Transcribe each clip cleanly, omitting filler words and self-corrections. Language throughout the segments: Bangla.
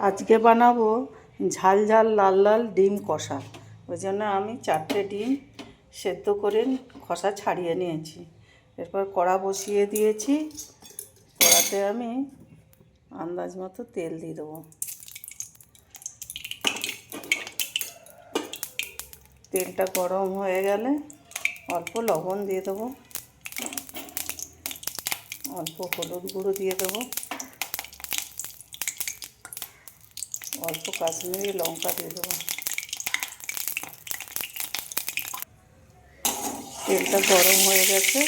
আজকে বানাবো ঝাল ঝাল লাল লাল ডিম কষা। ওই জন্য আমি 4টে ডিম সেদ্ধ করে খোসা ছাড়িয়ে নিয়েছি। এরপর কড়া বসিয়ে দিয়েছি। কড়াতে আমি আন্দাজ মতো তেল দিয়ে দেবো। তেলটা গরম হয়ে গেলে অল্প লবণ দিয়ে দেবো, অল্প হলুদ গুঁড়ো দিয়ে দেবো, অল্প কাশ্মীরি লঙ্কা দিয়ে দেবো। তেলটা গরম হয়ে গেছে,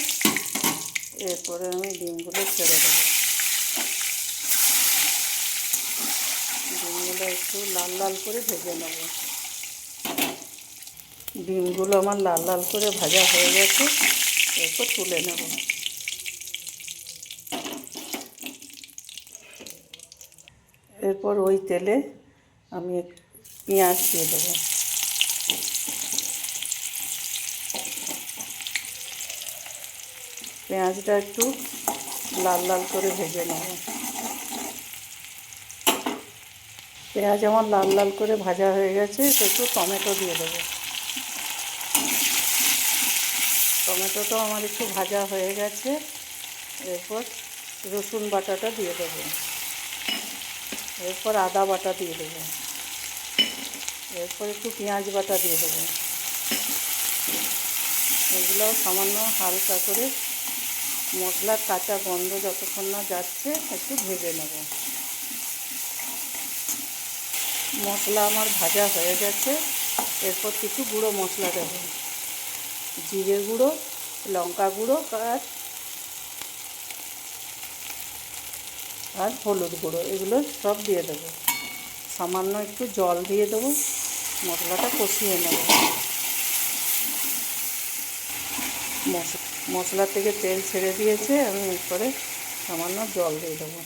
এরপরে আমি ডিমগুলো ছেড়ে দেবো। ডিমগুলো একটু লাল লাল করে ভেজে নেব। ডিমগুলো আমার লাল লাল করে ভাজা হয়ে গেছে, এরপর তুলে নেব। এরপর ওই তেলে আমি পেঁয়াজ দিয়ে দেবো। পেঁয়াজটা একটু লাল লাল করে ভেজে নেব। পেঁয়াজ আমার লাল লাল করে ভাজা হয়ে গেছে, একটু টমেটো দিয়ে দেবো। টমেটোটাও আমার একটু ভাজা হয়ে গেছে, এরপর রসুন বাটাটা দিয়ে দেবো। এরপর আদা বাটা দিয়ে দেবো। এরপর একটু পেঁয়াজ বাটা দিয়ে দেবো। এগুলো সামান্য হালকা করে মশলার কাঁচা গন্ধ যতক্ষণ না যাচ্ছে একটু ভেজে নেব। মশলা আমার ভাজা হয়ে গেছে, এরপর কিছু গুঁড়ো মশলা দেবো। জিরে গুঁড়ো, লঙ্কা গুঁড়ো আর হলুদ গুঁড়ো, এগুলো সব দিয়ে দেবো। সামান্য একটু জল দিয়ে দেবো, মশলাটা কষিয়ে নেব। মশলা থেকে তেল ছেড়ে দিয়েছে, আমি এরপরে সামান্য জল দিয়ে দেবো।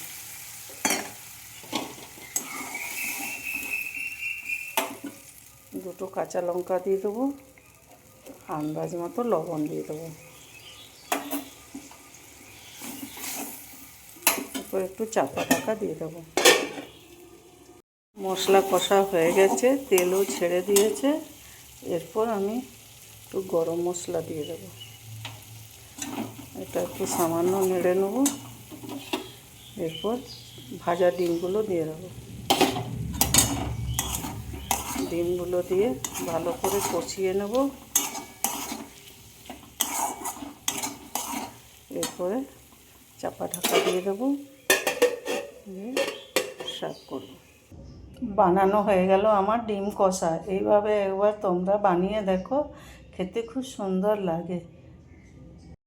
দুটো কাঁচা লঙ্কা দিয়ে দেবো, আন্দাজ মতো লবণ দিয়ে দেবো। এরপর একটু চাপা ঢাকা দিয়ে দেবো। মশলা কষা হয়ে গেছে, তেলও ছেড়ে দিয়েছে। এরপর আমি একটু গরম মশলা দিয়ে দেবো। এটা একটু সামান্য নেড়ে নেব। এরপর ভাজা ডিমগুলো দিয়ে দেবো। ডিমগুলো দিয়ে ভালো করে কষিয়ে নেব। এরপরে চাপা ঢাকা দিয়ে দেবো, দিয়ে সার্ভ করব। বানানো হয়ে গেল আমার ডিম কষা। এইভাবে একবার তোমরা বানিয়ে দেখো, খেতে খুব সুন্দর লাগে।